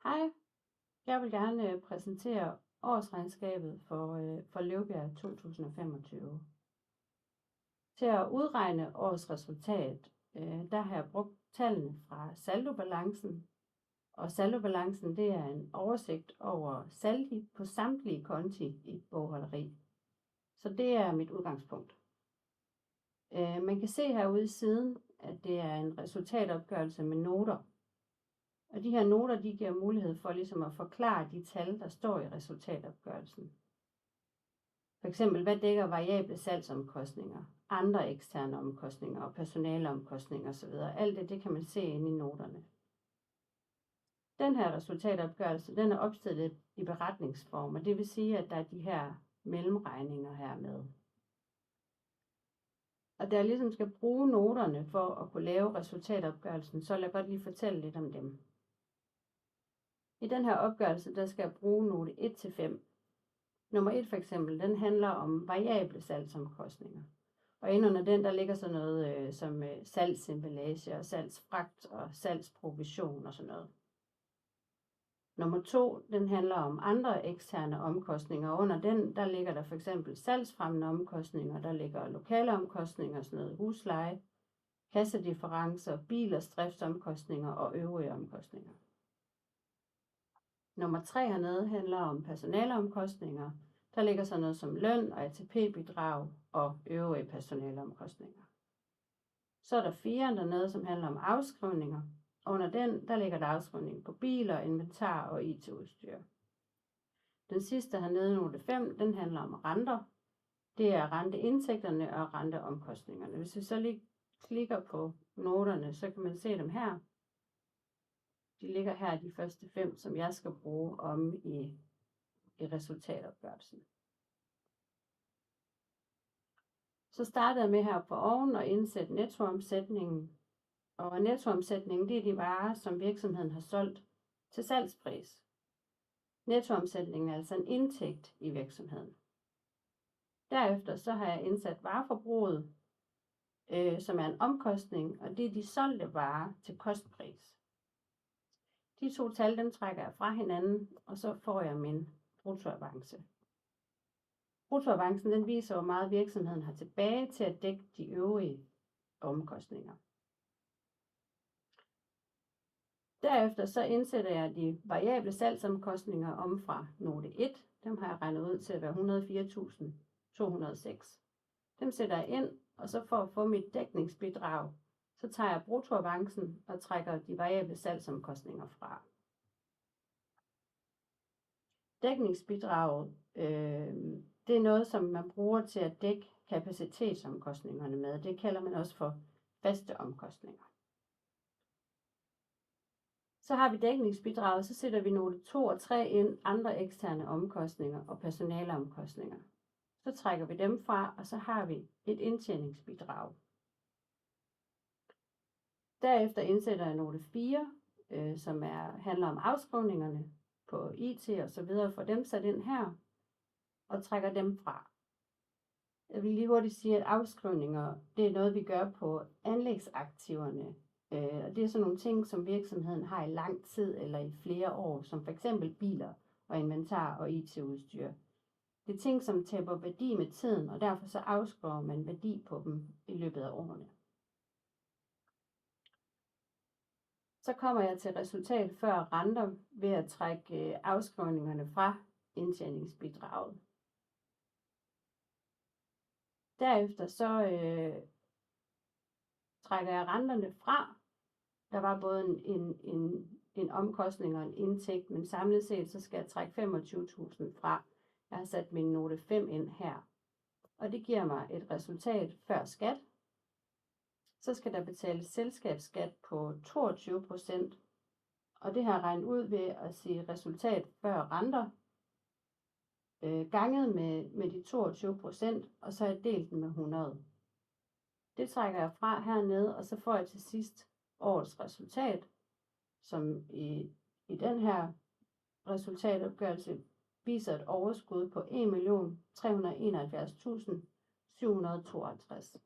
Hej, jeg vil gerne præsentere årsregnskabet for Løvbjerg 2025. Til at udregne årets resultat, der har jeg brugt tallene fra saldobalancen, og saldobalancen det er en oversigt over saldi på samtlige konti i et bogholderi. Så det er mit udgangspunkt. Man kan se herude i siden, at det er en resultatopgørelse med noter. Og de her noter, de giver mulighed for ligesom at forklare de tal, der står i resultatopgørelsen. For eksempel, hvad dækker variable salgsomkostninger, andre eksterne omkostninger og personaleomkostninger osv. Alt det kan man se inde i noterne. Den her resultatopgørelse, den er opstillet i beretningsform, og det vil sige, at der er de her mellemregninger her med. Og da jeg ligesom skal bruge noterne for at kunne lave resultatopgørelsen, så vil jeg godt lige fortælle lidt om dem. I den her opgørelse, der skal jeg bruge note 1-5. Nummer 1 for eksempel, den handler om variable salgsomkostninger. Og inde under den, der ligger sådan noget som salgsemballage og salgsfragt og salgsprovision og sådan noget. Nummer 2, den handler om andre eksterne omkostninger. Og under den, der ligger der for eksempel salgsfremmende omkostninger, der ligger lokale omkostninger, sådan noget husleje, kassedifferencer, bilers driftsomkostninger og øvrige omkostninger. Nummer 3 hernede handler om personaleomkostninger. Der ligger sådan noget som løn og ATP-bidrag og øvrige personaleomkostninger. Så er der 4 dernede, som handler om afskrivninger. Og under den, der ligger der afskrivning på biler, inventar og IT-udstyr. Den sidste hernede, note 5, den handler om renter. Det er renteindtægterne og renteomkostningerne. Hvis vi så lige klikker på noterne, så kan man se dem her. De ligger her, de første 5, som jeg skal bruge om i resultatopgørelsen. Så starter jeg med her på oven og indsætte nettoomsætningen. Og nettoomsætningen, det er de varer, som virksomheden har solgt til salgspris. Nettoomsætningen er altså en indtægt i virksomheden. Derefter så har jeg indsat vareforbruget, som er en omkostning, og det er de solgte varer til kostpris. De 2 tal, dem trækker jeg fra hinanden, og så får jeg min bruttoavance. Bruttoavancen, den viser, hvor meget virksomheden har tilbage til at dække de øvrige omkostninger. Derefter så indsætter jeg de variable salgsomkostninger om fra note 1. Dem har jeg regnet ud til at være 104.206. Dem sætter jeg ind, og så for at få mit dækningsbidrag, så tager jeg bruttoavancen og trækker de variable salgsomkostninger fra. Dækningsbidraget, det er noget, som man bruger til at dække kapacitetsomkostningerne med. Det kalder man også for faste omkostninger. Så har vi dækningsbidraget, så sætter vi note 2 og 3 ind, andre eksterne omkostninger og personaleomkostninger. Så trækker vi dem fra, og så har vi et indtjeningsbidrag. Derefter indsætter jeg note 4, som handler om afskrivningerne på IT og så videre, for dem sat ind her, og trækker dem fra. Jeg vil lige hurtigt sige, at afskrivninger, det er noget, vi gør på anlægsaktiverne. Og det er sådan nogle ting, som virksomheden har i lang tid eller i flere år, som f.eks. biler og inventar og IT-udstyr. Det er ting, som taber værdi med tiden, og derfor så afskriver man værdi på dem i løbet af årene. Så kommer jeg til resultat før renter ved at trække afskrivningerne fra indtjeningsbidraget. Derefter så trækker jeg renterne fra. Der var både en omkostning og en indtægt, men samlet set så skal jeg trække 25.000 fra. Jeg har sat min note 5 ind her. Og det giver mig et resultat før skat. Så skal der betales selskabsskat på 22%, og det har jeg regnet ud ved at sige resultat før renter, ganget med de 22%, og så har jeg delt den med 100. Det trækker jeg fra hernede, og så får jeg til sidst årets resultat, som i den her resultatopgørelse viser et overskud på 1.371.752.